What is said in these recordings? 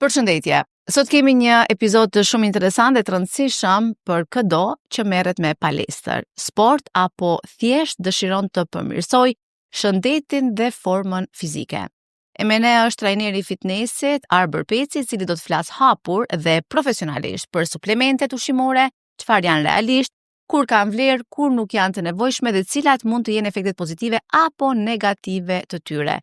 Përshëndetje. Sot kemi një epizod të shumë interesant dhe të rëndësishëm për çdo që merret me palestër, sport apo thjesht dëshiron të përmirësoj shëndetin dhe formën fizike. E me ne është trajneri i fitnessit Arber Peci, i cili do të flas hapur dhe profesionalisht për suplementet ushqimore, çfarë janë realisht, kur kanë vlerë, kur nuk janë të nevojshme dhe cilat mund të jenë efektet pozitive apo negative të tyre.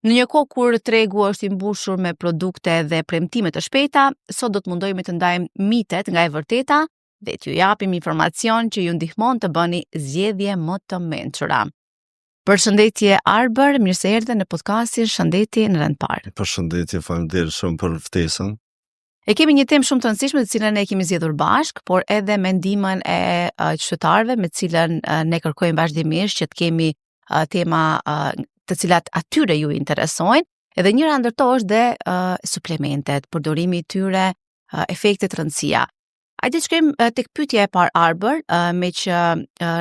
Në një kohë kur tregu është i mbushur me produkte dhe premtime të shpejta, sot do të mundohemi të ndajmë mitet nga e vërteta dhe t'ju japim informacion që ju ndihmon të bëni zgjedhje më të mençura. Përshëndetje Arber, mirë se erdhe në podcastin Shëndeti në rend parë. Përshëndetje, faleminderit shumë për ftesën. E kemi një temë shumë të rëndësishme të cilën ne kemi zgjedhur bashk, por edhe me ndihmën e qytetarëve me të cilën ne kërkojmë vazhdimisht që të kemi tema të cilat atyre ju interesojnë, edhe njëra ndër to është dhe suplementet, përdorimi i tyre, efektet, rëndësia. Hajde të shkojmë tek pyetja e parë Arber, me që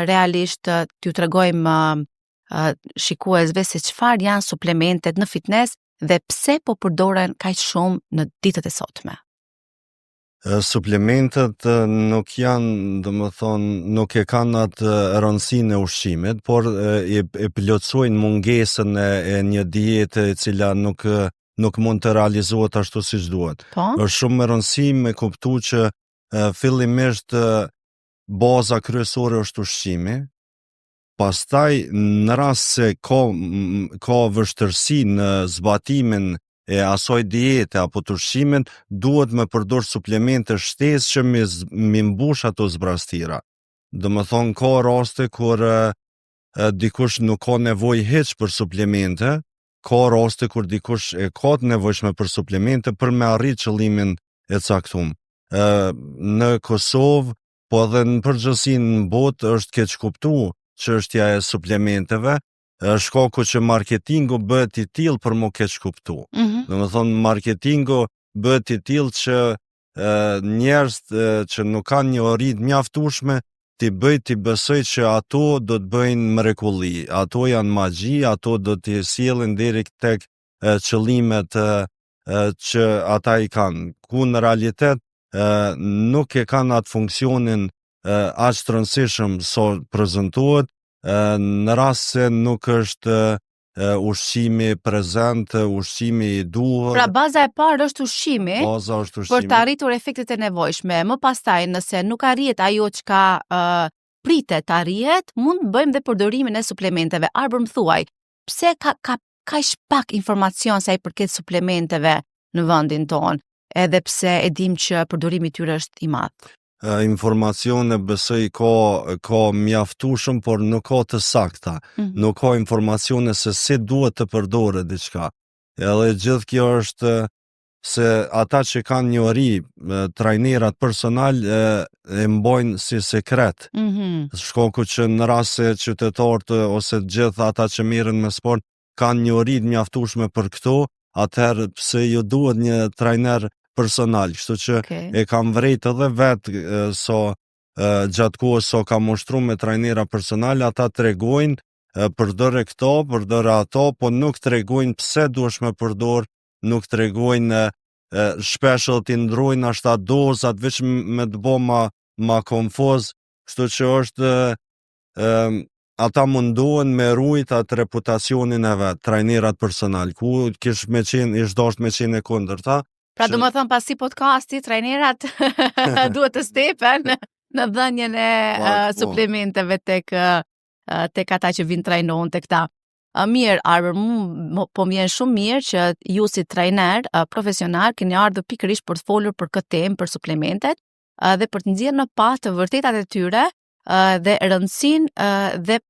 realisht t'ju tregojmë shikuesve se çfarë janë suplementet në fitnes dhe pse po përdoren kaq shumë në ditët e sotme. Suplementet nuk janë, nuk e kanë atë rëndësinë e ushqimit, por e plotësojnë mungesën e një diete e cila nuk mund të realizohet ashtu siç duhet. Është shumë me rëndësi me kuptu që fillimisht baza kryesore është ushqimi. Pastaj në rast se ka vështirësi në zbatimin e asoj diete apo të ushqimit, duhet me përdor suplemente shtesë që mi mbush ato zbrastira. Domethënë ka raste kur dikush nuk ka nevojë hiç për suplemente, ka raste kur dikush e ka të nevojshme për suplemente për me arrit qëllimin e caktuar. Në Kosovë, po edhe në përgjithësi në botë është keq kuptuar çështja e suplementeve, shkaku që marketingu bëhet i tillë për mo keq kuptu. Domethënë marketingu bëhet i tillë që njerëz që nuk kanë një orit mjaftueshme ti besoj që ato do të bëjnë mrekulli, ato janë magji, ato do të sjellin deri tek qëllimet që ata i kanë, ku në realitet nuk e kanë atë funksionin aq të rëndësishëm sa prezantohet, në rast se nuk është ushqimi prezent, ushqimi i duhur. Pra baza e parë është ushqimi, për të arritur efektet e nevojshme. Më pastaj, nëse nuk arrihet ajo çka pritet të arrihet, mund të bëjmë dhe përdorimin e suplementeve. Arber, më thuaj, pse ka kaq pak informacion sa i përket suplementeve në vendin tonë, edhe pse e dim që përdorimi i tyre është i madh? Informacione besoj ka mjaftueshëm, por nuk ka të sakta. Nuk ka informacione se si duhet të përdoret diçka. Edhe gjithë kjo është se ata që kanë njohuri, trajnerat personal e mbojnë si sekret. Shkaku që në rast se qytetarët ose gjithë ata që merren me sport kanë njohuri të mjaftueshme për këto, atëherë pse ju duhet një trajner personal, kështu që e kam vrejt edhe vetë gjatë kohës so kam ushtruar me trajnera personale, ata tregojnë përdore këto, përdore ato, po nuk tregojnë pse duhesh me përdor, nuk tregojnë shpesh edhe t'i ndrojnë ashta dozat, veç me të bo ma konfoz, kështu që është ata mundohen me rujt atë reputacionin e vetë, trajnerat personal, ku ish dasht me qenë e kundërta. Pra do më thënë pasi podcasti, trajnerat duhet të stepen në dhënien e suplementeve tek ata që vinë trajnohen tek ta. Mirë, Arber, po më vjen shumë mirë që ju si trajner profesional keni ardhur pikërisht për të folur për këtë temë, për suplementet, dhe për të nxjerrë në pa të vërtetat e tyre dhe rëndësinë dhe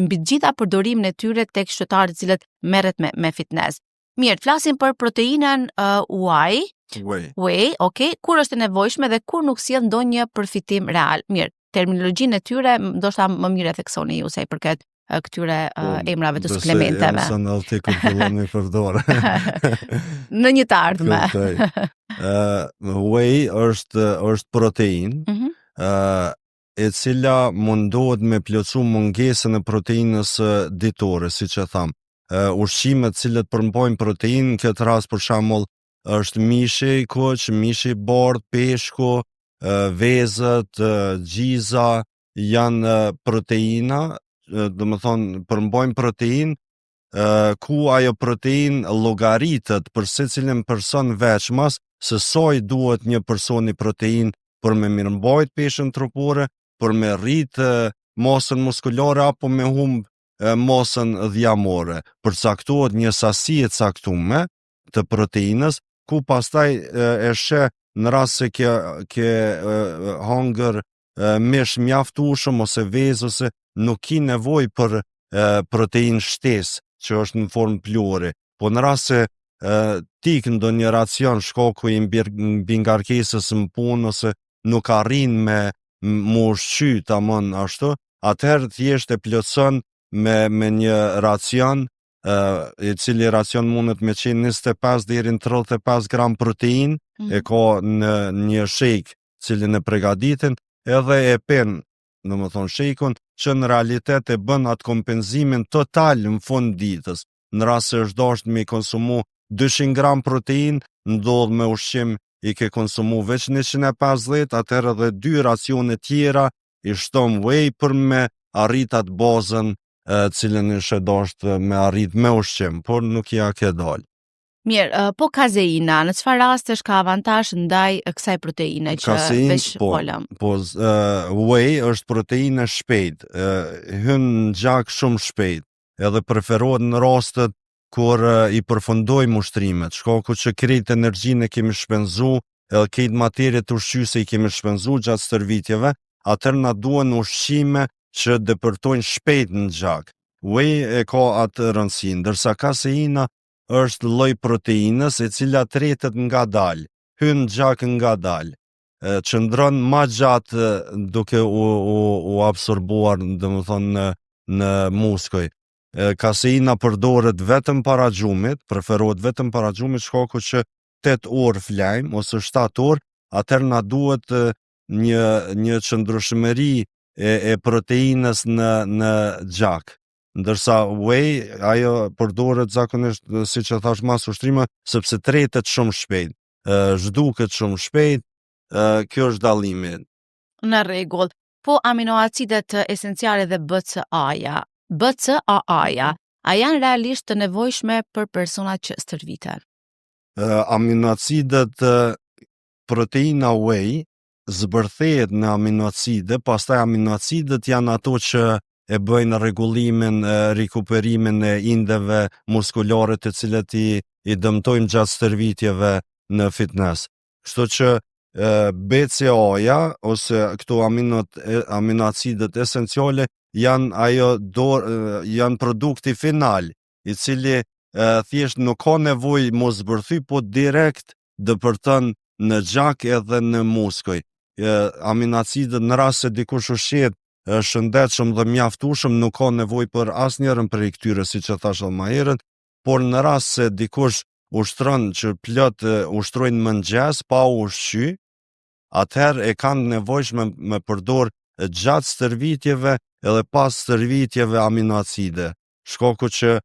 mbi gjitha përdorimin e tyre tek qytetarët të cilët merret me fitness. Mirë, flasim për proteinën whey, kur është e nevojshme dhe kur nuk sjell ndonjë përfitim real. Mirë, terminologjinë e tyre ndoshta më mirë e theksoni ju sa i përket këtyre emrave të suplementeve. Besoj në të fillon me përdor. Në një të ardhme. Whey është proteinë, e cila mundohet me plotësu mungesën e proteinës ditore, siç e tham. Ushqimet cilët përmbajnë proteinë, në këtë rast për shembull është mishi i kuq, mishi i bordh, peshku, vezët, gjiza, janë proteina, do më thonë përmbojnë protein, ku ajo protein llogaritet për secilin person veçmas se soj duhet një personi protein për me mirëmbajt peshën trupore, për me rrit masën muskulore apo me humb masën dhjamore. Përcaktohet një sasi e caktuar të proteinës, ku pastaj e sheh në rast se ke hangër mish mjaftueshëm ose vezë ose nuk ki nevojë për protein shtesë që është në formë pluri. Po në rast se tik ndonjë racion shkaku i mbi ngarkesës në punë ose nuk arrin me mu ushqy tamam ashtu, atëherë thjesht e plotson me një racion i cili racion mundet me qenë 25 deri në 35 gram protein, e ka në një shake cilin e përgatitin, edhe e pen, do më thonë shejkun, që në realitet e bën atë kompenzimin total në fund ditës. Në rast se është dashur me konsumu 200 gram protein, ndodh me ushqim i ke konsumu veç 150, atëherë edhe 2 racione tjera i shton whey për me arrit atë bazën cilën është dashur me arrit me ushqim, por nuk ja ke dalë. Mirë, po kazeina, në çfarë rastesh ka avantazh ndaj kësaj proteine që veç folëm? Whey është proteinë shpejt, hyn në gjak shumë shpejt, edhe preferohet në rastet kur i përfundojmë ushtrimet, shkaku që krejt energjinë e kemi shpenzu, edhe krejt materiet ushqyese i kemi shpenzu gjatë stërvitjeve, atëherë na duhen ushqime që depërtojnë shpejt në gjak. Whey e ka atë rëndësinë, ndërsa kaseina është lloj proteinës e cila tretet ngadalë, hyn në gjak ngadalë, qëndron më gjatë duke u absorbuar, domethënë në muskuj. Kaseina përdoret vetëm para gjumit, preferohet vetëm para gjumit, shkaku që 8 orë flajmë ose 7 orë, atëherë na duhet një qëndrueshmëri e proteinës në gjak. Ndërsa whey ajo përdoret zakonisht, siç e thash, mas ushtrime, sepse tretet shumë shpejt, zhduket shumë shpejt, kjo është dallimi. Në rregull. Po aminoacidet esenciale dhe BCAA-ja, a janë realisht të nevojshme për personat që stërviten? Aminoacidet, proteina whey zbërthehet në aminoacide, pastaj aminoacidet janë ato që e bëjnë rregullimin, rikuperimin e indeve muskulare të cilët i dëmtojnë gjatë stërvitjeve në fitness. Kështu që BCAA-ja ose këto aminoacidet esenciale janë produkti final, i cili thjesht nuk ka nevojë mos zbërthy, po direkt dëpërton në gjak edhe në muskuj. Aminoacidet në rast se dikush ushqet shëndetshëm dhe mjaftueshëm nuk ka nevojë për asnjërin prej këtyre, siç e thash edhe më herët, por në rast se dikush ushtron që plot ushtrojnë mëngjes pa ushqy, atëherë e kanë nevojshme me përdor gjatë stërvitjeve edhe pas stërvitjeve aminoacide. Shkaku që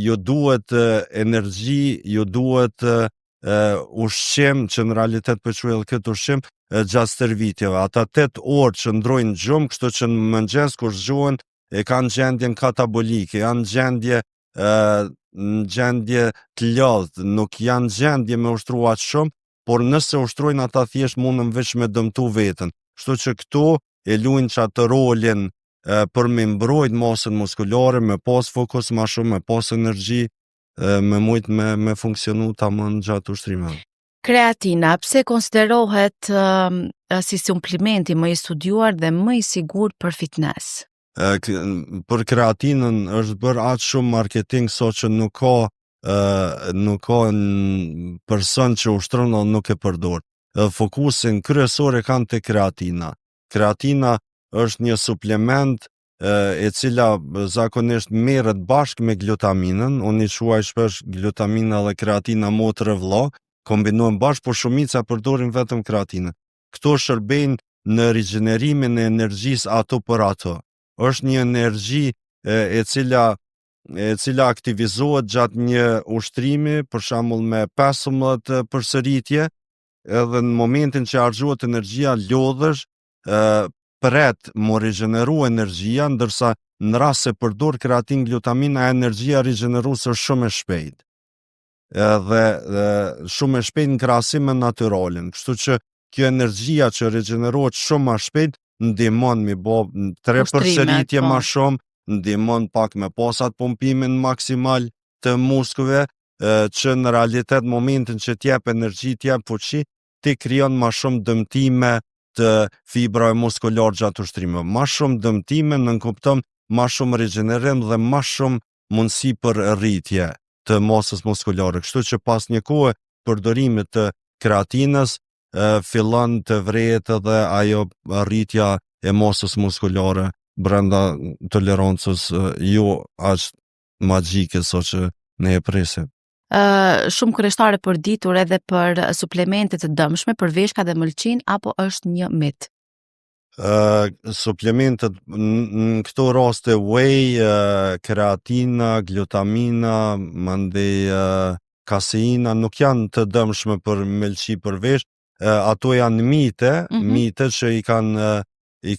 ju duhet energji, ju duhet ushqim, që në realitet përquaj edhe këtë ushqim gjatë stërvitjeve. Ata 8 orë që ndrojnë gjumë, kështu që në mëngjes kur zgjohen e kanë gjendjen katabolike, janë gjendje të lodhë, nuk janë gjendje me ushtruat shumë, por nëse ushtrojnë ata thjesht mundën veç me dëmtu veten. Kështu që këto e luajnë që atë rolin për me mbrojt masën muskulare, me pas fokus ma shumë, me pas energji, me mujt me funksionu tamam gjatë ushtrimeve. Kreatina, pse konsiderohet si suplementi më i studiuar dhe më i sigurt për fitness? Për kreatinën është bërë aq shumë marketing so që nuk ka person që ushtron o nuk e përdor. Fokusin kryesor e kanë te kreatina. Kreatina është një suplement e cila zakonisht merret bashkë me glutaminën, unë i quaj shpesh glutamina dhe kreatina motre vëlla, kombinohen bashkë, por shumica përdorin vetëm kreatinën. Këto shërbejnë në rigjenerimin e energjisë ato për ato. Është një energji e cila e cila aktivizohet gjatë një ushtrimi, për shembull me 15 përsëritje, edhe në momentin që harxhohet energjia lodhesh, pret mu rigjeneru energjia, ndërsa në rast se përdor kreatin glutamin, energjia rigjeneruese është shumë e shpejt. Edhe shumë e shpejt në krahasim me natyralin. Kështu që kjo energjia që rigjenerohet shumë më shpejt ndihmon mi bë 3 përsëritje më shumë, ndihmon pak me pasat pompimin maksimal të muskujve, që në realitet momentin që t'jep energji, t'jep fuqi, ti krijon më shumë dëmtime të fibrave muskular gjatë ushtrimeve. Më shumë dëmtime nënkupton më shumë rigjenerim dhe më shumë mundësi për rritje të masës muskulare. Kështu që pas një kohe përdorimit të kreatinës, fillon të vrehet edhe ajo rritja e masës muskulare brenda tolerancës jo aq magjike sa që ne e presim. Shumë kurioztare përditur edhe për suplemente të dëmshme për veshka dhe mëlçin, apo është një mit? Suplementet në këto raste whey, kreatina, glutamina, mandej kaseina nuk janë të dëmshme për mëlçi për vesh, ato janë mite që i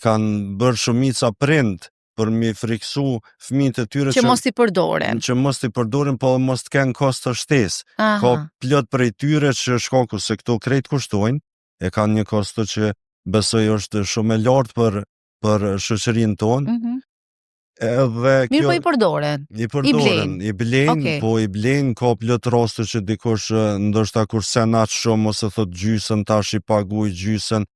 kanë bërë shumica prind për mi friksu fëmijët e tyre që mos i përdoren. Që mos i përdoren, po mos të kenë kosto shtesë. Ka plot prej tyre që shkaku se këto krejt kushtojnë, e kanë një kosto që besoj është shumë e lartë për shoqërinë tonë. Mirë, po i përdoren. I blen, po i blen, ka plot raste që dikush ndoshta kur sen aq shumë ose thot gjysën tash i paguaj gjysën,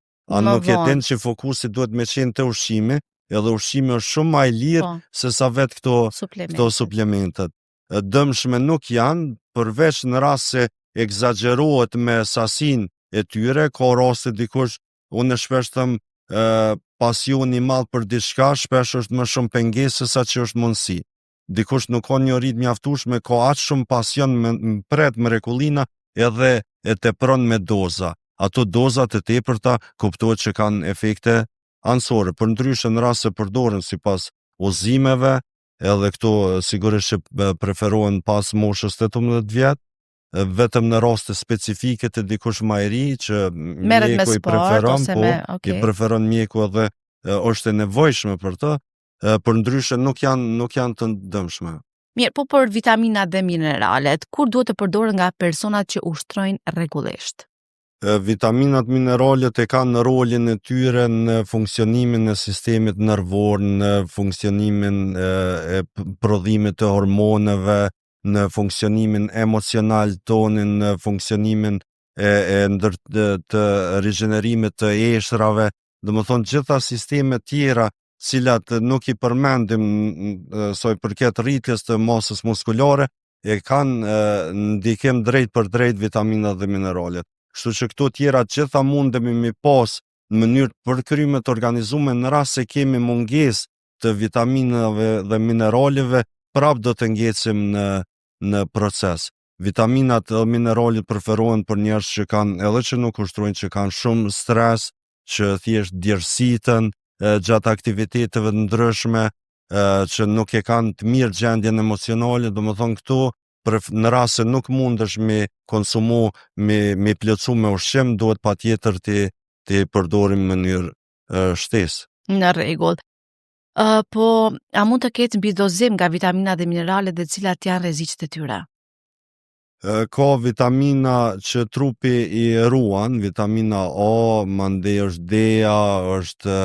nuk e din që fokusi duhet me qenë te ushqimi, edhe ushqimi është shumë më i lirë se sa vetë këto suplementet. Dëmshme nuk janë, përveç në rast se egzagerohet me sasinë e tyre, ka raste dikush, unë shpesh them, pasioni i madh për diçka shpesh është më shumë pengesë se sa që është mundësi. Dikush nuk ka një rit mjaftueshme, ka aq shumë pasion me pret mrekullina edhe e tepron me doza. Ato dozat e tepërta kuptohet që kanë efekte anësore, për ndryshe në rast se përdoren sipas udhëzimeve, edhe këto sigurisht që preferohen pas moshës 18 vjet, vetëm në raste specifike të dikush më i ri që mjeku i preferon, i preferon mjeku edhe është e nevojshme për të, për ndryshe nuk janë të dëmshme. Mirë, po për vitaminat dhe mineralet, kur duhet të përdoren nga personat që ushtrojnë rregullisht? Vitaminat, mineralet e kanë rolin e tyre në funksionimin e sistemit nervor, në funksionimin e prodhimit të hormoneve, në funksionimin emocional tonin, në funksionimin të rigjenerimit të eshrave, dhe më thonë gjitha sisteme tjera cilat nuk i përmendim sa i përket rritjes të masës muskulare, e kanë ndikim drejt për drejt vitaminat dhe mineralet. Kështu që këto tjera gjitha mundemi mi pas në mënyrë përkrime të organizume në rast se kemi mungesë të vitaminave dhe mineraleve, prap do të ngecim në proces. Vitaminat dhe mineralet preferohen për njerëz që kanë, edhe që nuk ushtrojnë, që kanë shumë stres, që thjesht djersiten gjatë aktiviteteve të ndryshme, që nuk e kanë të mirë gjendjen emocionale, do më thonë këto, në rast se nuk mundesh me konsumu, me plotsu me ushqim, duhet patjetër të përdorim në mënyrë shtesë. Në rregull. Po, a mund të ketë mbidozim nga vitaminat dhe mineralet dhe cilat janë rreziqet e tyre? Ka vitamina që trupi i ruan, vitamina A, mandej është D-a, është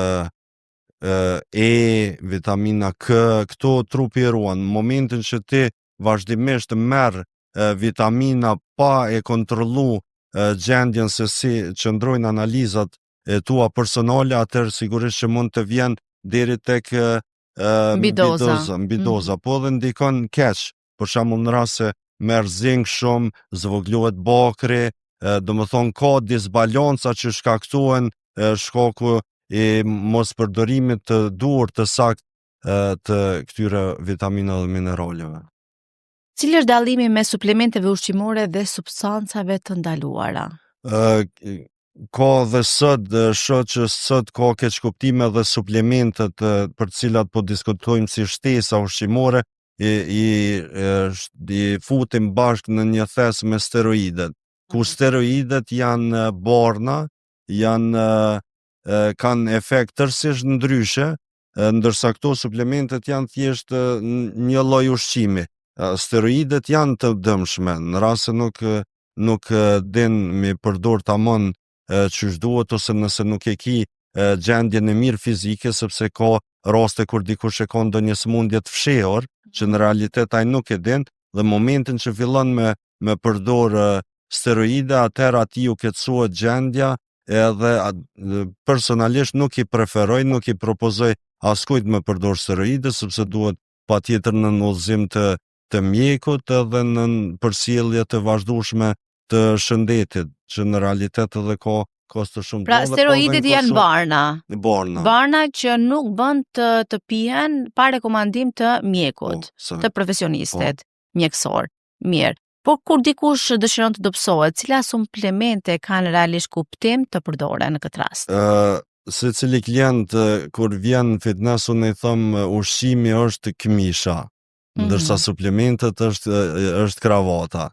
E, vitamina K, këto trupi i ruan. Në momentin që ti vazhdimisht merr vitamina pa e kontrollu gjendjen se si qëndrojnë analizat e tua personale, atëherë sigurisht që mund të vjen deri tek mbidoza, po dhe ndikon keq. Për shembull në rast se merr zink shumë, zvoglohet bakri, do më thonë ka disbalanca që shkaktohen shkaku i mos përdorimit të duhur të saktë të këtyre vitaminave dhe mineraleve. Cili është dallimi mes suplementeve ushqimore dhe substancave të ndaluara? Ka dhe sot, shoh që sot ka keq kuptime dhe suplementet për cilat po diskutojmë si shtesa ushqimore, i futim bashkë në një thes me steroidet, ku steroidet janë borna, kanë efekt tërësisht ndryshe, ndërsa këto suplementet janë thjesht një lloj ushqimi. Steroidet janë të dëmshme, në rast se nuk din me përdor tamam çysh duhet, ose nëse nuk e ki gjendjen e mirë fizike, sepse ka raste kur dikush e ka ndonjë smundje të fshehur, që në realitet ai nuk e din, dhe momentin që fillon me përdor steroide, atëherë atij u keqësohet gjendja, edhe personalisht nuk i preferoj, nuk i propozoj askujt me përdor steroide, sepse duhet patjetër në udhëzim të mjekut edhe në përsjellje të vazhdueshme të shëndetit, që në realitet edhe ka kosto shumë. Pra steroidet janë barna. Barna. Barna që nuk bën të pihen pa rekomandim të mjekut, të profesionistit mjekësor. Mirë. Por kur dikush dëshiron të dobësohet, cila suplemente kanë realisht kuptim të përdoren në këtë rast? Secili klient kur vjen në fitness, unë i them ushqimi është këmisha, ndërsa suplementet është kravata.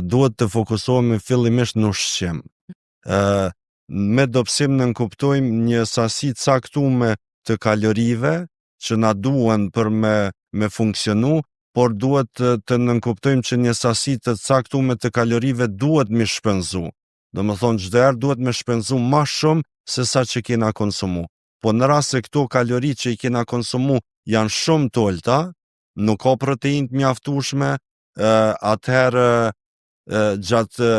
Duhet të fokusohemi fillimisht në ushqim. Me dobësim ne kuptojmë një sasi caktuar të kalorive që na duhen për me funksionu, por duhet të nënkuptojmë që një sasi të caktuar të kalorive duhet me shpenzu. Domethënë çdo herë duhet me shpenzu më shumë se sa që kena konsumu. Po në rast se këto kalori që i kena konsumu janë shumë të ulta, nuk ka proteinë të mjaftueshme, atëherë gjatë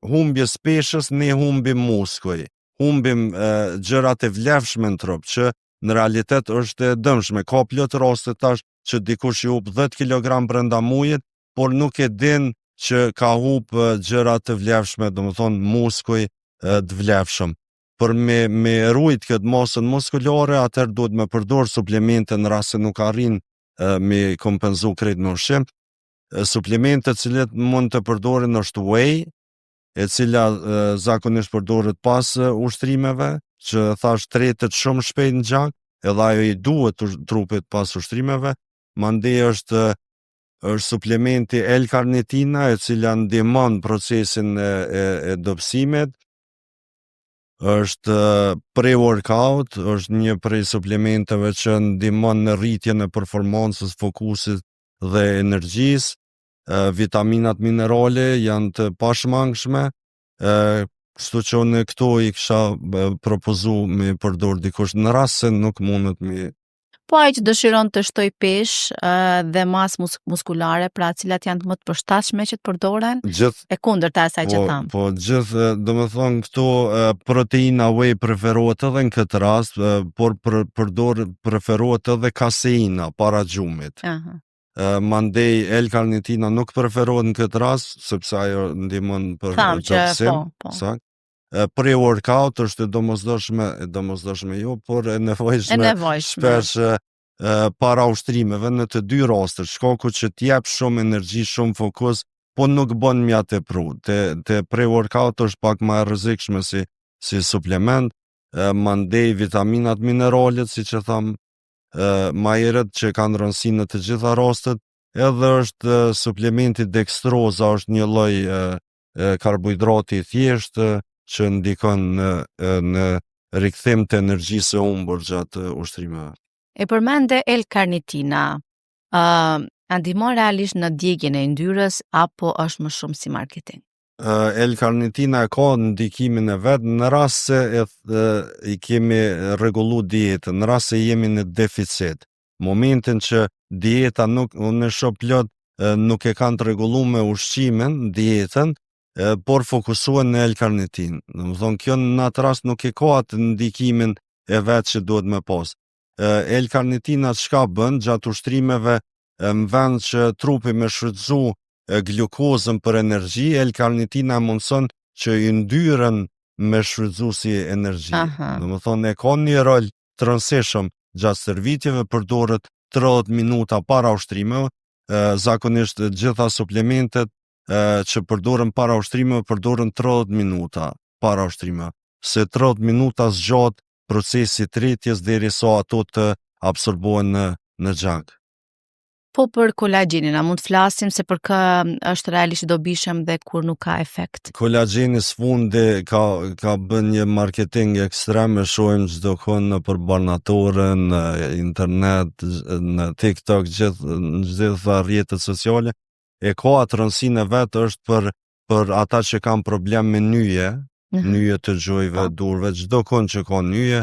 humbjes peshës ne humbim muskuj, humbim gjërat e vlefshme në trup, që në realitet është e dëmshme. Ka plot raste tash që dikush i humb 10 kg brenda mujit, por nuk e din që ka humb gjëra të vlefshme, domethënë muskuj të vlefshëm. Për me rujt këtë masën muskulare, atëherë duhet me përdor suplemente në rast se nuk arrin me kompenzu krejt me ushqim. Suplementet cilet mund të përdoren është whey, e cila zakonisht përdoret pas ushtrimeve, që thash tretet shumë shpejt në gjak, edhe ajo i duhet trupit pas ushtrimeve. Mandej është suplementi L-karnitina, e cila ndihmon procesin e dobësimit. Është pre-workout, është një prej suplementeve që ndihmon në rritjen e performancës, fokusit dhe energjisë. Vitaminat minerale janë të pashmangshme, kështu që unë këto i kisha propozu me përdor dikush në rast se nuk mundet me. Po ai që dëshiron të shtoj peshë dhe masë muskulare, pra cilat janë më të përshtatshme që të përdoren? E kundërta asaj që tham. Po gjithë, domethënë këto proteina whey preferohet edhe në këtë rast, por preferohet edhe kaseina para gjumit. Mandej L-karnitina nuk preferohet në këtë rast, sepse ajo ndihmon për dobësim. Pre-workout është domosdoshme jo, por e nevojshme shpesh para ushtrimeve në të dy rastet, shkaku që t'jep shumë energji, shumë fokus, po nuk bën mjaft tepru. Te pre-workout është pak më e rrezikshme si suplement. Mandej vitaminat mineralet, siç e tham më herët, që kanë rëndësi në të gjitha rastet, edhe është suplementi dextroza, është një lloj karbohidrati i thjeshtë që ndikon në rikthim të energjisë së humbur gjatë ushtrimeve. E përmende L-karnitina, a ndihmon realisht në djegjen e yndyrës apo është më shumë si marketing? L-karnitina ka ndikimin e vet në rast se i kemi rregullu dietën, në rast se jemi në deficit. Momentin që dieta unë shoh plot nuk e kanë të rregulluar me ushqimin, dietën, por fokusohen në L-karnitin. Domethënë kjo në atë rast nuk e ka atë ndikimin e vet që duhet me pas. L-karnitina çka bën gjatë ushtrimeve, në vend që trupi me shfrytëzu glukozën për energji, L-karnitina mundson që yndyrën me shfrytëzu si energji. Domethënë e ka një rol të rëndësishëm gjatë stërvitjeve, përdoret 30 minuta para ushtrimeve, zakonisht gjitha suplementet që përdoren para ushtrimeve përdoren 30 minuta para ushtrimeve, se 30 minuta zgjat procesi tretjes derisa ato të absorbohen në gjak. Po për kolagjenin, a mund të flasim se për kë është realisht i dobishëm dhe kur nuk ka efekt? Kolagjeni sfundi ka bën një marketing ekstrem, e shohim çdo kohë në përbanatore, në internet, në TikTok, në gjitha rrjetet sociale. E ka atë rëndësinë e vet është për ata që kanë problem me nyje, nyje të gjojve, durve, çdo kohë që ka nyje,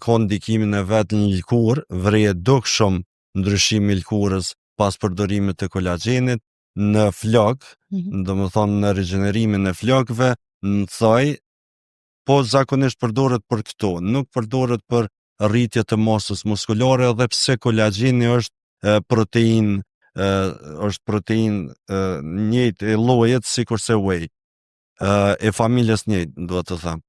ka ndikimin e vet në lëkurë, vrehet dukshëm ndryshimi i lëkurës pas përdorimit të kolagjenit, në flok, domethënë në rigjenerimin e flokëve, në thoj, po zakonisht përdoret për këto, nuk përdoret për rritje të masës muskulare, edhe pse kolagjeni është protein njëjtë e llojet sikurse whey, e familjes njëjtë, duhet të them.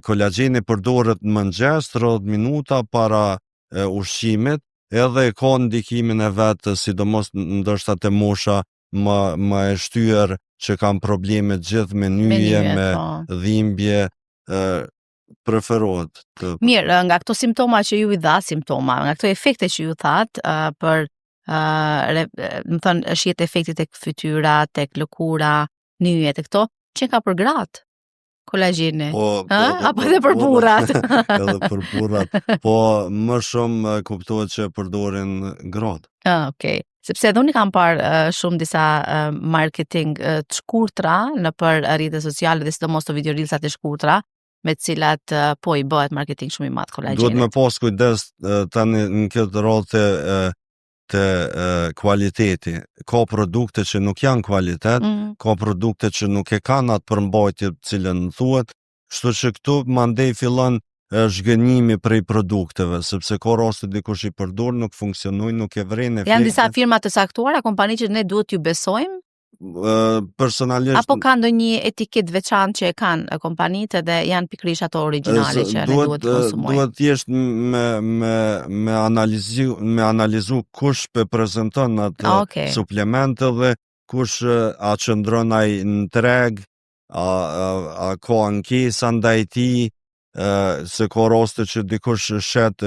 Kolagjeni përdoret në mëngjes 30 minuta para ushqimit, edhe ka ndikimin e vetë, sidomos ndoshta te mosha më e shtyr që kanë probleme gjithë me nyje, me dhimbje, preferohet. Mirë, nga këto simptoma që ju i dha, nga këto efekte që ju thatë, për më thënë shihet efekti tek fytyra, tek lëkura, nyjet e këto, që ka për gratë? Kolagjeni. Apo edhe për burrat? Edhe për burrat. Po më shumë kuptohet që përdorin gratë. Okej. Sepse edhe unë kam parë shumë disa marketing të shkurtra në për rrjetet sociale dhe sidomos të videoreelsat të shkurtra, me të cilat po i bëhet marketing shumë i madh kolagjenit. Duhet me pas kujdes tani në këtë rrotë të kualiteti. Ka produkte që nuk janë kvalitet, ka produkte që nuk e kanë atë përmbajtje cilën thuhet, kështu që këtu mandej fillon zhgënjimi prej produkteve, sepse ka raste dikush i përdor, nuk funksionojnë, nuk e vren efektin. Janë disa firma të saktuara, kompani që ne duhet ju besojmë? Personalisht apo ka ndonjë etiketë veçantë që e kanë kompanitë dhe janë pikërisht ato origjinale që ne duhet të konsumojmë? Duhet thjesht me analizu kush pe prezanton atë suplemente dhe kush a qëndron ai në treg, a ka ankesa ndaj tij, se ka raste që dikush shet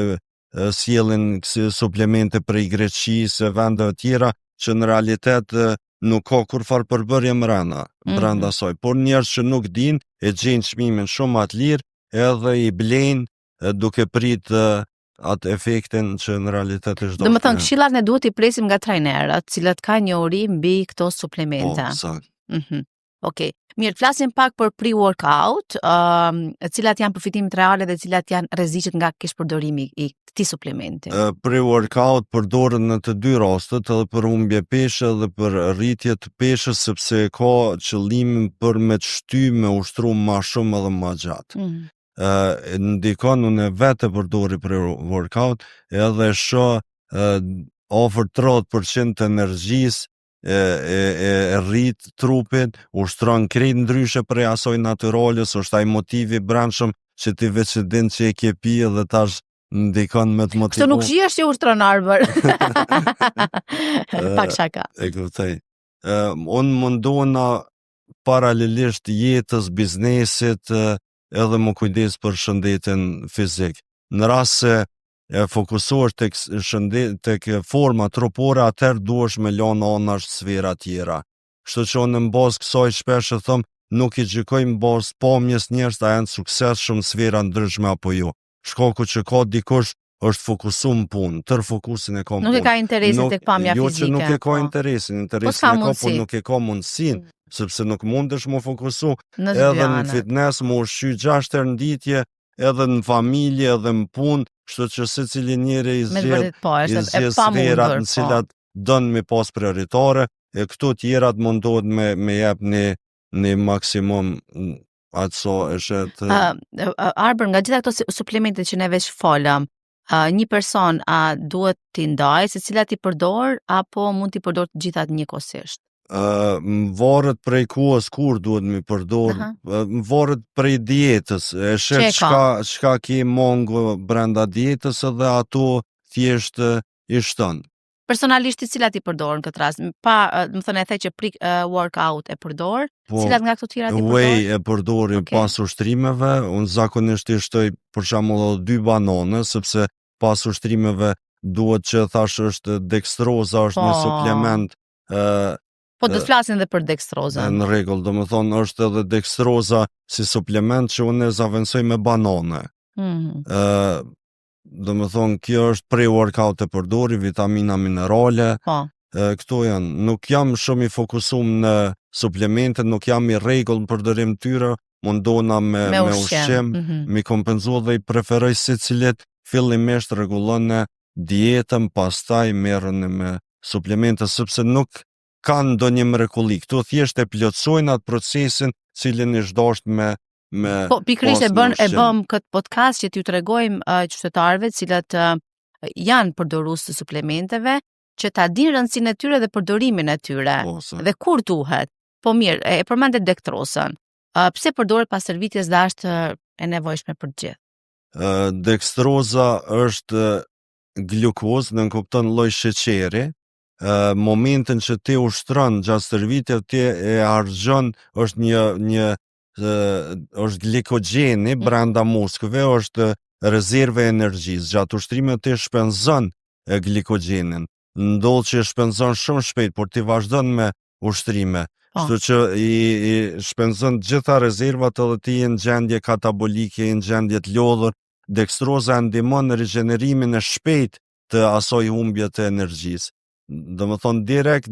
sjellin suplemente prej Greqisë, vendeve tjera që në realitet nuk ka kur farë përbërje brenda saj, por njerëz që nuk din e gjejnë çmimin shumë atë lirë edhe i blejnë duke prit atë efektin që në realitet është. Do të thënë këshillat ne duhet i presim nga trajnerët, cilët kanë njohuri mbi këto suplemente. Po, saktë. Okej. Mirë, flasim pak për pre-workout, cilat janë përfitimet reale dhe cilat janë rreziqet nga përdorimi i këtij suplementi. Pre-workout përdoret në të dy rastet, edhe për humbje peshe dhe për rritje të peshës, sepse ka qëllimin për me të shty me ushtru më shumë edhe më gjatë. Ndikon unë vetë përdori pre-workout, edhe shoh afër 30% të energjisë e rrit trupin, ushtron krejt ndryshe prej asoj natyrales, është ai motivi brendshëm që ti veç e din që e ke pi dhe tash ndikon me të motivu. Kështu nuk shihesh që ushtron arbër. Pak shaka. E kuptoj. Unë mundohuna paralelisht jetës, biznesit, edhe më kujdes për shëndetin fizik. Në rast se fokusohesh tek forma trupore, atëherë duhesh me lënë anash sfera tjera. Kështu që unë në bazë kësaj shpesh e them, nuk i gjykoj në bazë pamjes njerëz a janë suksesshëm sfera ndryshme apo jo. Shkaku që ka dikush është fokusuar në punë, tër fokusin e ka në punë. Nuk e ka interesin tek pamja fizike. Jo që nuk e ka interesin e ka, por nuk e ka mundësinë, sepse nuk mundesh më fokusu edhe në fitness, më ushqy 6 herë në ditje, edhe në familje, edhe në punë, kështu që secili njeri i zgjedh sferat në cilat don me pas prioritare, e këto tjerat mundohet me jep një maksimum atëso e shet. Arber, nga gjitha këto suplemente që ne veç folëm, një person a duhet t'i ndaj se cilat i përdor, apo mund t'i përdor të gjithat njëkohësisht? Varet prej kohës kur duhet mi përdor, varet prej dietës, e shet çka ke mongo brenda dietës edhe ato thjesht i shton. Personalisht cilat i përdor në këtë rast? Më thënë e the që pre-workout e përdor, cilat nga këto tjerat i përdor? Whey e përdori pas ushtrimeve, unë zakonisht i shtoj për shembull 2 banane, sepse pas ushtrimeve duhet që thash është dextroza, është një suplement. Po të flasin dhe për dextrozën. Në rregull, domethënë është edhe dextroza si suplement që unë e zaventësoj me banane. Domethënë kjo është pre-workout e përdori, vitamina minerale. Këto janë. Nuk jam shumë i fokusuar në suplemente, nuk jam i rregull në përdorim tyre, mundona me ushqim, mi kompenzu dhe i preferoj secilit fillimisht rregullon në dietën, pastaj merren me suplemente sepse nuk kanë ndonjë mrekulli. Këtu thjesht e plotësojnë atë procesin cilin i zhdosht me po pikërisht e bëm këtë podcast që t'ju tregojmë qytetarëve të cilët janë përdorues të suplementeve që ta dinë rëndësinë e tyre dhe përdorimin e tyre dhe kur duhet. Po mirë, e përmendet dextrozën. Pse përdoret pas shërbitjes dhe është e nevojshme për të gjithë? Dextroza është glukozë, në kupton lloj sheqeri. Momentin që ti ushtron gjatë shërbitjes ti e harxhon, është është glikogjeni brenda muskujve, është rezervë e energjisë. Gjatë ushtrimit ti shpenzon glikogjenin. Ndodh që shpenzon shumë shpejt, por ti vazhdon me ushtrime. Kështu që i shpenzon gjitha rezervat edhe ti në gjendje katabolike, në gjendje të lodhur. Dextroza ndihmon në rigenererimin e shpejt të asoj humbje të energjisë. Domethënë direkt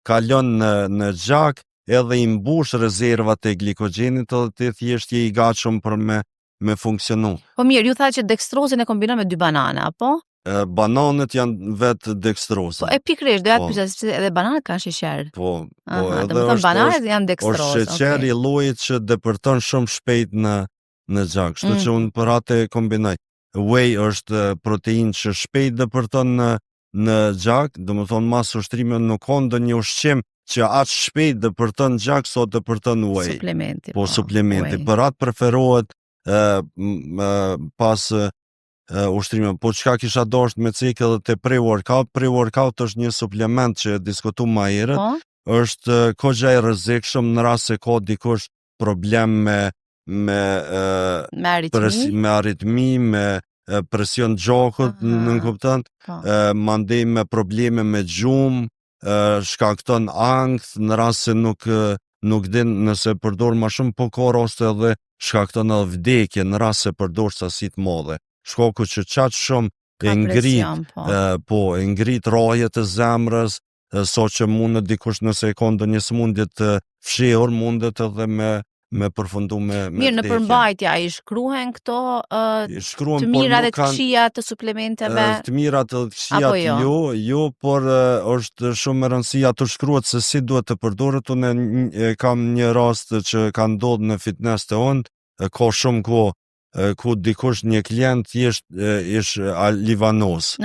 kalon në gjak edhe i mbush rezervat e glikogjenit edhe ti thjesht je i gatshëm për me funksionu. Po mirë, ju tha që dextrozën e kombinon me 2 banana, apo? Bananët janë vetë dextroza. Po e pikërisht, doja të pyesja sepse edhe bananët kanë sheqer. Po, edhe bananët janë dextrozë. Është sheqer i llojit që depërton shumë shpejt në gjak, kështu që unë për atë e kombinoj. Whey është protein që shpejt depërton në gjak, domethënë mas ushtrime nuk ka ndonjë ushqim që aq shpejt depërton gjak sot depërton whey. Suplementi. Suplementi. Për atë preferohet pas ushtrime. Po çka kisha dashur me cek edhe te pre-workout. Pre-workout është një suplement që diskutuam më herët. Është kogja i rrezikshëm në rast se ka dikush problem me aritmi, me presion gjakut, në kupton, mandej me probleme me gjumë, shkakton ankth në rast se nuk din nëse përdor më shumë, po ka raste edhe shkakton edhe vdekje në rast se përdor sasi të mëdha. Shkaku që qatë shumë e ngrit rajet e zemrës, so që mundet dikush nëse e ka ndonjë smundje të fshehur, mundet edhe me përfundu me mirë, në përmbajtja i shkruhen këto të mirat e të këqijat të suplementeve? Të mirat e të këqijat jo, por është shumë e rëndësia të shkruhet se si duhet të përdoret. Unë kam një rast që ka ndodhur në fitness të unë, ka shumë kohë, ku dikush një klient ish livanos.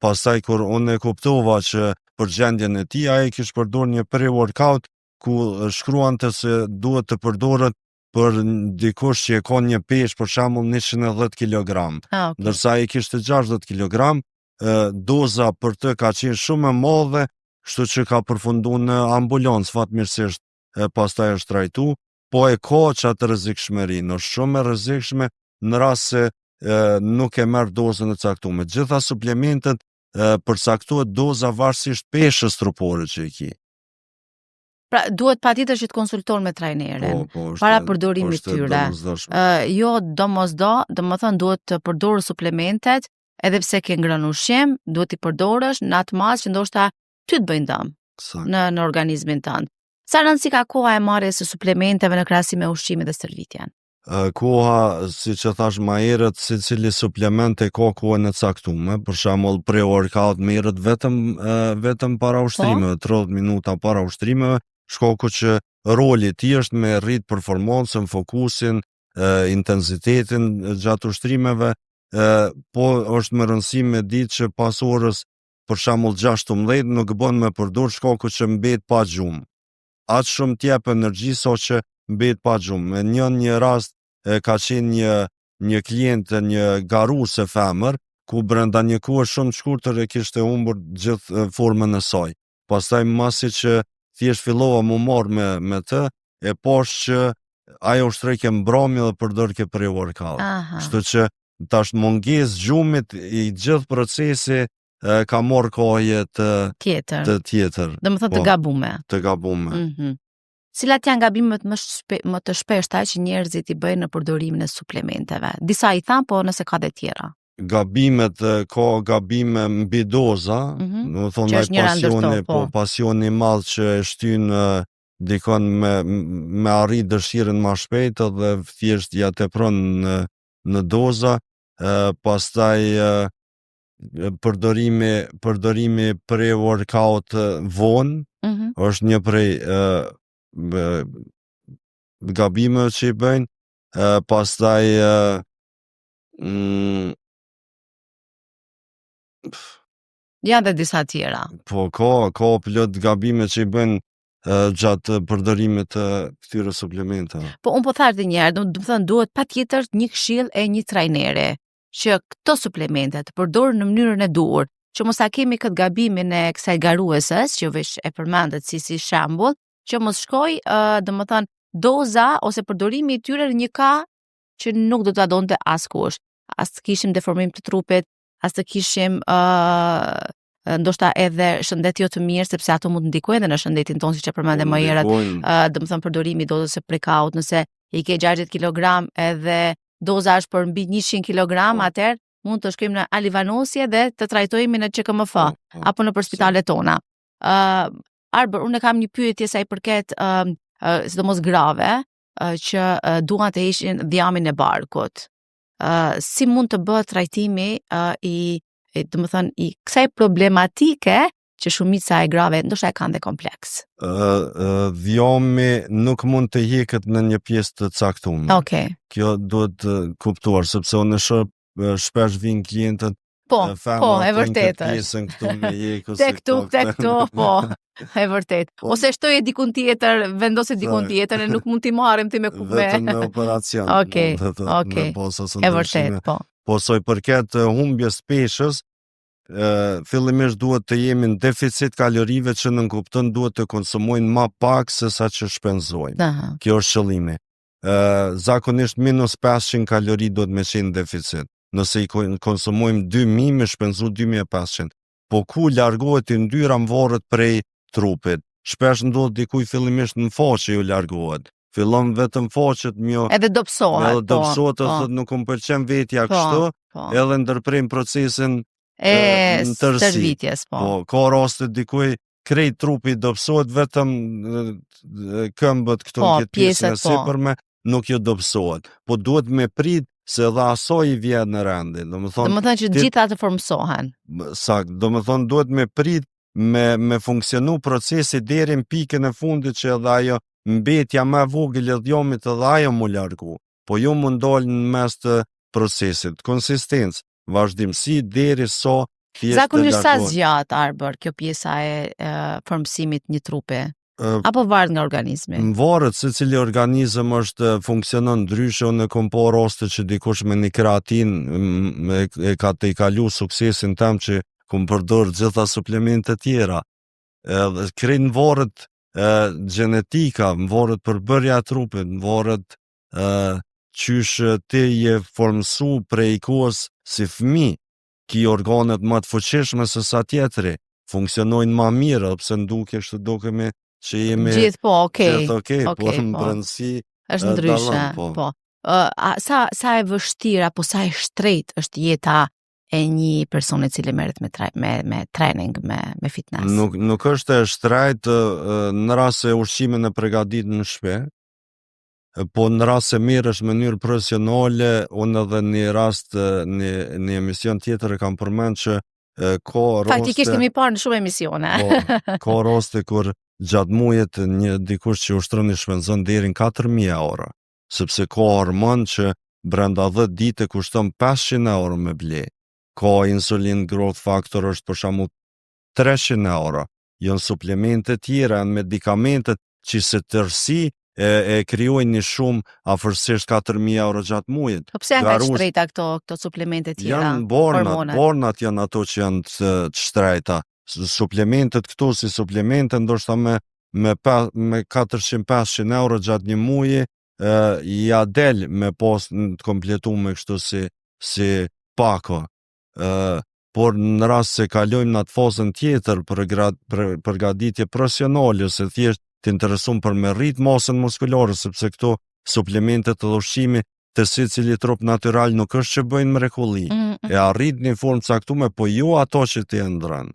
Pastaj kur unë e kuptova që për gjendjen e tij ai kishte përdorur një pre-workout ku shkruante se duhet të përdoret për dikush që e ka një peshë për shembull 110 kg. Ndërsa ai kishte 60 kg, doza për të ka qenë shumë e madhe, kështu që ka përfunduar në ambulancë fatmirësisht. Pastaj është trajtuar. Po e ka qatë rrezikshmërinë, është shumë e rrezikshme në rast se nuk e merr dozën e caktuar. Gjitha suplementet përcaktohet doza varësisht peshës trupore që i ki. Pra duhet patjetër që të konsulton me trajnerin para përdorimit tyre. Jo domethënë duhet të përdorë suplementet edhe pse ke ngrënë ushqim, duhet i përdorësh në atë masë që ndoshta ty të bëjnë dëm në organizmin tënd. Sa rëndësi ka koha e marrjes së suplementeve në krahasim me ushqimin dhe stërvitjen? Koha, siç e thash më herët, secili suplement ka kohën e caktuar. Për shembull, pre-workout merret vetëm para ushtrimeve, 30 minuta para ushtrimeve, shkaku që roli i tij është me rrit performancën, fokusin, intensitetin gjatë ushtrimeve. Po është më rëndësi me ditë që pas orës, për shembull 16, nuk bën me përdor shkaku që mbet pa gjumë. Atë shumë t'jep energji so që mbet pa gjumë. Një rast ka qenë një klient, një garuse femër, ku brenda një kohë shumë shkurtër e kishte humbur gjithë formën e saj. Pastaj masi që thjesht fillova mu marr me të, e pash që ajo ushtroi ke mbrëmje dhe përdor ke pre-workout. Kështu që tash mungesë gjumit i gjithë procesi ka marrë kohë tjetër. Domethënë të gabume. Të gabume. Cilat janë gabimet më të shpeshta që njerëzit i bëjnë në përdorimin e suplementeve? Disa i thanë, po nëse ka dhe tjera. Gabimet, ka gabime mbi doza, do të thonë pasioni i madh që e shtyn dikon me arrit dëshirën më shpejt dhe thjesht ja tepron në doza, pastaj përdorimi pre-workout vonë është një prej gabime që i bëjnë, pastaj janë dhe disa tjera. Po, ka plot gabime që i bëjnë gjatë përdorimit të këtyre suplementeve. Po unë po thash edhe një herë, do të thënë duhet patjetër një këshill e një trajneri që këto suplemente të përdorën në mënyrën e duhur, që mos ta kemi këtë gabimin e kësaj garuesës që veç e përmendet si shembull, që mos shkoj domethënë doza ose përdorimi i tyre në një që nuk do ta donte askush. As të kishim deformim të trupit, as të kishim ndoshta edhe shëndet jo të mirë, sepse ato mund të ndikojnë edhe në shëndetin tonë, siç e përmendëm më herët. Domethënë përdorimi i dozës së pre-workout, nëse i ke 60 kg edhe doza është për mbi 100 kg, atëherë mund të shkojmë në Alivanosje dhe të trajtojmë në QKMF apo në spitalet tona. Arbër, unë kam një pyetje sa i përket sidomos grave që duan të heqin dhjamin e barkut. Si mund të bëhet trajtimi i kësaj problematike që shumica e grave ndoshta e kanë dhe kompleks. Dhjami nuk mund të hiqet në një pjesë të caktuar. Okej. Kjo duhet kuptuar, sepse unë shpesh vijnë klientët e vërtetë. Pjesën këtu me hek tek këtu, po. E vërtet. Ose shtoje dikun tjetër, vendose dikun tjetër, e nuk mund t'i marrim ti me kupme. Vetëm në operacion. Okej. E vërtet, po. Po sa i përket humbjes peshës, fillimisht duhet të jemi në deficit kalorive që nënkupton duhet të konsumojnë më pak se sa që shpenzojmë. Kjo është qëllimi. Zakonisht minus 500 kalori duhet me qenë deficit. Nëse i konsumojmë 2000 me shpenzu 2500. Po ku largohet i ndyra mvarret prej trupit. Shpesh ndodh dikuj fillimisht në faqe ju largohet. Fillon vetëm faqet mjo. Edhe dobësohet. Edhe dobësohet ose nuk më pëlqen vetja kështu, edhe ndërprejmë procesin e stërvitjes, po. Ka raste dikuj krejt trupi dobësohet vetëm këmbët këtu në këtë pjesën e sipërme nuk jo dobësohet. Po duhet me prit se dhe asoj i vjen në rendi. Domethënë që gjitha të formsohen. Sakt, domethënë duhet me prit me funksionu procesi deri në pikën e fundit që edhe ajo mbetja më vogël e dhjamit edhe ajo mu largu. Po jo mu ndal në mes të procesit. Konsistencë, vazhdimsi deri sa thjesht. Zakonisht sa zgjat Arbër kjo pjesa e formësimit një trupi? Apo varet nga organizmi? Varet se cili organizëm është funksionon ndryshe. Unë kam pa raste që dikush me një kreatin e ka të i kalu suksesin tam që kom përdor gjitha suplemente tjera. Krejnë varet genetika, varet përbërja trupit, varet qysh ti je formësu prej kohës si fëmijë, ki organet më të fuqishme se sa tjetri, funksionojnë më mirë, pse nduke kështu dukemi që jemi gjithë po, okej, po në brendësi është ndryshe, po. Sa e vështirë apo sa e shtrejtë është jeta e një personi i cili merret me training, me fitness? Nuk është e shtrejtë në rast se ushqimin e përgatit në shtëpi, po në rast se merresh në mënyrë profesionale, unë edhe në rast në emision tjetër e kam përmend që ka raste. Faktikisht kemi parë në shumë emisione. Ka raste kur gjatë muajit një dikush që ushtron i shpenzon deri në 4000 euro, sepse ka hormon që brenda 10 ditë kushton 500 euro me ble. Ka insulin growth factor është për shembull 300 euro. Janë suplemente tjera, janë medikamentet që se tërsi e krijojnë një shumë afërsisht 4000 euro gjatë muajit. Po pse janë kaq shtrejta këto suplemente tjera? Janë bornat janë ato që janë të shtrejta. Suplementet këtu si suplemente ndoshta me 400-500 euro gjatë një muaji ja del me pas të kompletuar me kështu si pako. Por në rast se kalojmë në atë fazën tjetër për përgatitje profesionale ose thjesht të interesuar për me rrit masën muskulore, sepse këto suplementet të ushqimit të secili trup natyral nuk është që bëjnë mrekulli. E arrit një formë caktuar, po jo ato që ti ndran.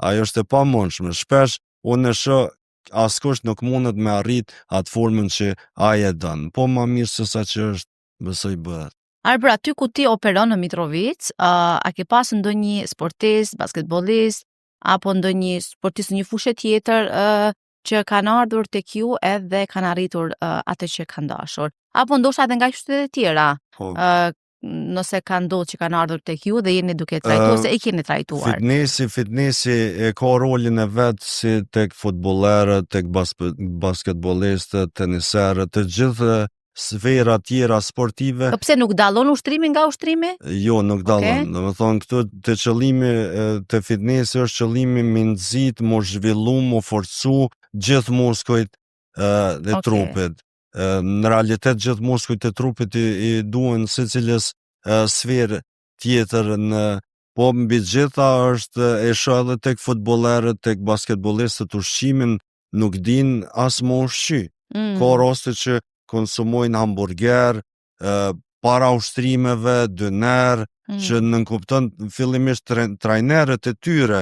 Ajo është e pamundshme. Shpesh unë e shoh askush nuk mundet me arrit atë formën që ai e don. Po më mirë se sa që është, besoj bëhet. Pra, ty ku ti operon në Mitrovic, a ke pas ndonjë sportist, basketbolist, apo ndonjë sportist në një fushë tjetër që kanë ardhur tek ju edhe kanë arritur atë që kanë dashur? Apo ndoshta edhe nga qytetet e tjera? Nëse kanë ndodhur që kanë ardhur tek ju dhe jeni duke trajtuar ose e keni trajtuar? Fitnessi e ka rolin e vet si tek futbollerët, tek basketbollistët, teniserët, të gjithë sfera tjera sportive. Po pse nuk dallon ushtrimi nga ushtrimi? Jo, nuk dallon. Domethënë këtu te qëllimi te fitnessi është qëllimi me nxit, mo zhvillu, mo forcu gjithë muskujt e trupit. Në realitet gjithë muskujt e trupit i duhen secilës sferë tjetër po mbi gjitha është e shoh edhe tek futbollerët, tek basketbollistët ushqimin nuk din as më ushqy. Ka raste që konsumojnë hamburger, para ushtrimeve, dyner, që nënkupton fillimisht trajnerët e tyre,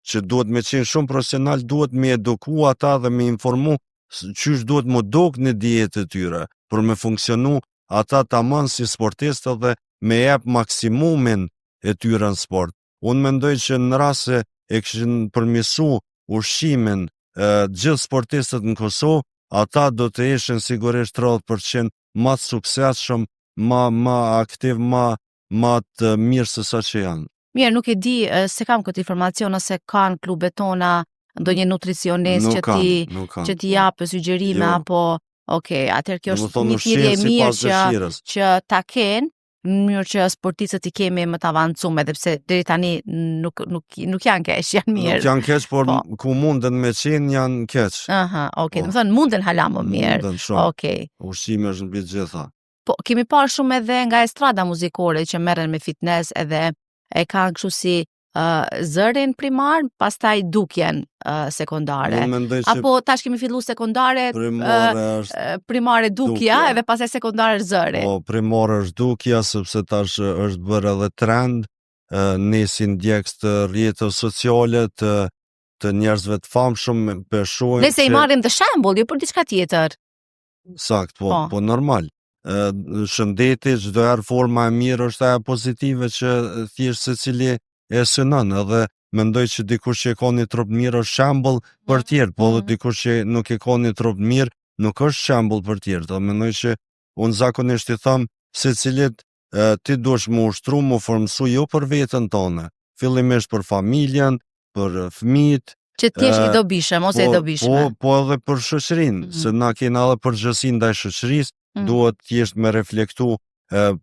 që duhet me qenë shumë profesional, duhet me eduku ata dhe me informu qysh duhet më dok në dietë e tyre, për me funksionu ata tamam si sportistë dhe me jep maksimumin e tyre në sport. Unë mendoj që në rast se e kishin përmirësu ushqimin gjithë sportistët në Kosovë, ata do të ishin sigurisht 30% më të suksesshëm, më aktiv, më të mirë se sa që janë. Mirë, nuk e di se kam këtë informacion nëse kanë klubet tona ndonjë nutricionist që ti japë sugjerime apo atëherë kjo është një thirrje e mirë që ta kenë në mënyrë që sportistët i kemi më të avancuar, edhe pse deri tani nuk janë keq, janë mirë. Nuk janë keq, por ku munden me qenë janë keq. Domethënë munden hala më mirë. Munden shumë. Ushqimi është mbi gjitha. Po kemi parë shumë edhe nga estrada muzikore që merren me fitness edhe e kanë kështu si zërin primar, pastaj dukjen sekondare. Apo tash kemi filluar sekondare, primare dukja edhe pastaj sekondare zëri. Po, primare është dukja, sepse tash është bërë edhe trend, nisin djegës të rrjeteve sociale të njerëzve të famshëm, peshojnë. Nëse i marrim të shembull, jo për diçka tjetër. Sakt, po normal. Shëndeti, çdo herë forma e mirë është ajo pozitive që thjesht secili e synon, edhe mendoj që dikush që e ka një trup mirë është shembull për tjerë, po edhe dikush që nuk e ka një trup mirë nuk është shembull për tjerë. Do mendoj që unë zakonisht i them secilit ti duhesh më ushtru, më formsu jo për veten tonë, fillimisht për familjen, për fëmijët, që ti je i dobishëm ose e dobishme. Po edhe për shoqërinë, se na kena edhe përgjegjësi ndaj shoqërisë, duhet thjesht me reflektu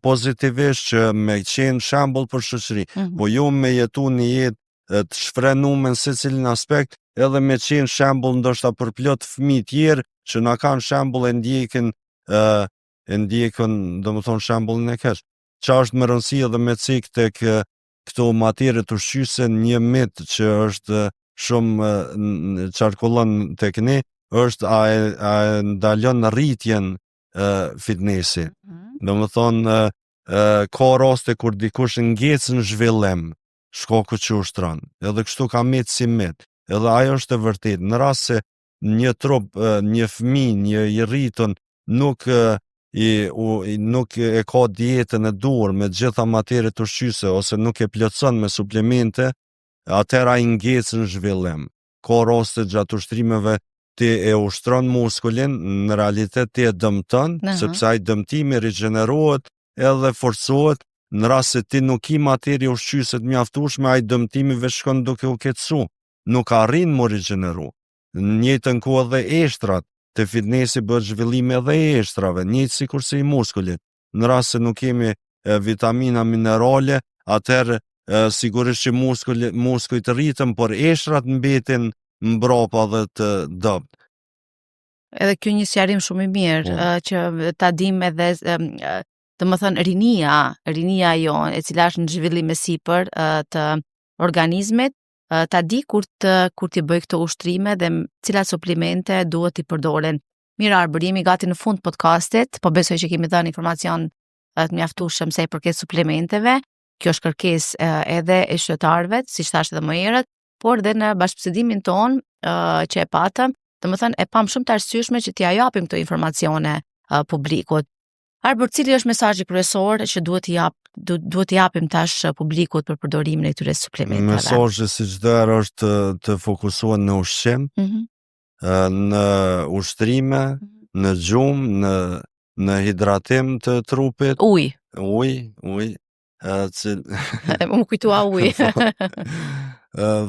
pozitivisht që me qenë shembull për shoqëri, po jo me jetu një jetë të shfrenuar në secilin aspekt, edhe me qenë shembull ndoshta për plot fëmijë tjerë që na kanë shembull e ndjekën, domethënë shembullin e keq. Çfarë është më rëndësi edhe me cik tek këto materie të ushqyese, një mit që është shumë qarkullon tek ne, është a ndalon rritjen fitnessi. Domethënë ka raste kur dikush ngec në zhvillim, shkaku që ushtron. Edhe kështu ka met si met. Edhe ajo është e vërtetë. Në rast se një trup, një fëmijë, një i rritën nuk e ka dietën e duhur me gjitha materiet ushqyese ose nuk e plotson me suplemente, atëherë ai ngec në zhvillim. Ka raste gjatë ushtrimeve ti e ushtron muskulin, në realitet ti e dëmton, sepse ai dëmtimi rigjenerohet edhe forcohet, në rast se ti nuk i materie ushqyese të mjaftueshme, ai dëmtimi veç shkon duke u keqsu, nuk arrin më rigjeneru. Në njëjtën kohë edhe eshtrat, te fitnessi bëhet zhvillimi edhe i eshtrave, njëjtë sikurse i muskulit. Në rast se nuk kemi vitamina minerale, atëherë sigurisht që muskujt rriten, por eshtrat mbetin mbrapa dhe të dopt. Edhe kjo një sqarim shumë i mirë, që ta dim edhe domethënë rinia jonë, e cila është në zhvillim me sipër të organizmit, ta di kur t'i bëj këto ushtrime dhe cilat suplemente duhet t'i përdoren. Mirë Arbër, jemi gati në fund podcastit, po besoj që kemi dhënë informacion të mjaftueshëm sa i përket suplementeve. Kjo është kërkesë edhe e qytetarëve, siç thash edhe më herët, por dhe në bashkëbisedim ton që e patëm, domethënë e pam shumë të arsyeshme që t'ia japim këto informacione publikut. Arbër, cili është mesazhi kryesor që duhet t'i japim tash publikut për përdorimin e këtyre suplementeve? Mesazhi si çdo herë është të fokusohen në ushqim, në ushtrime, në gjumë, në hidratim të trupit. Ujë. Më kujtua ujë.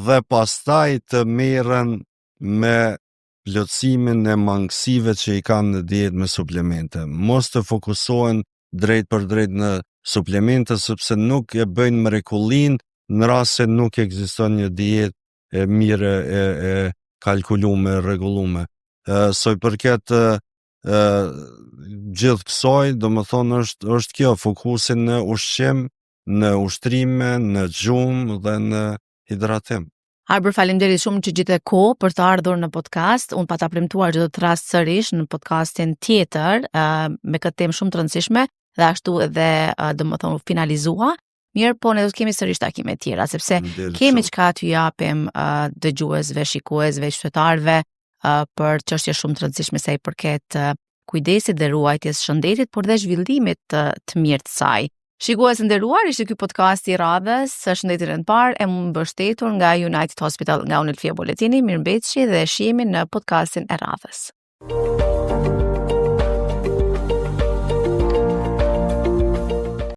Dhe pastaj të merren me plotësimin e mangësive që i kanë në dietë me suplemente. Mos të fokusohen drejt për drejt në suplemente, sepse nuk e bëjnë mrekullin në rast se nuk ekziston një dietë e mirë e kalkulume, rregullume. Soi përket gjithë kësaj, domethënë është kjo, fokusi në ushqim, në ushtrime, në gjumë dhe në hidratim. Arbër, faleminderit shumë që gjetë kohë për të ardhur në podcast. Unë pa ta premtuar që do të rast sërish në podcastin tjetër me këtë temë shumë të rëndësishme dhe ashtu edhe domethënë finalizua. Mirë, po ne do të kemi sërish takime tjera, sepse kemi çka t'ju japim dëgjuesve, shikuesve, qytetarëve për çështje shumë të rëndësishme sa i përket kujdesit dhe ruajtjes së shëndetit, por dhe zhvillimit të mirë të saj. Shikues nderuar, ishte ky podcast i radhës së shëndetit rënd parë e mbështetur nga United Hospital nga Unelfia Bolletini. Mirëmbëjtje dhe shihemi në podcastin e radhës.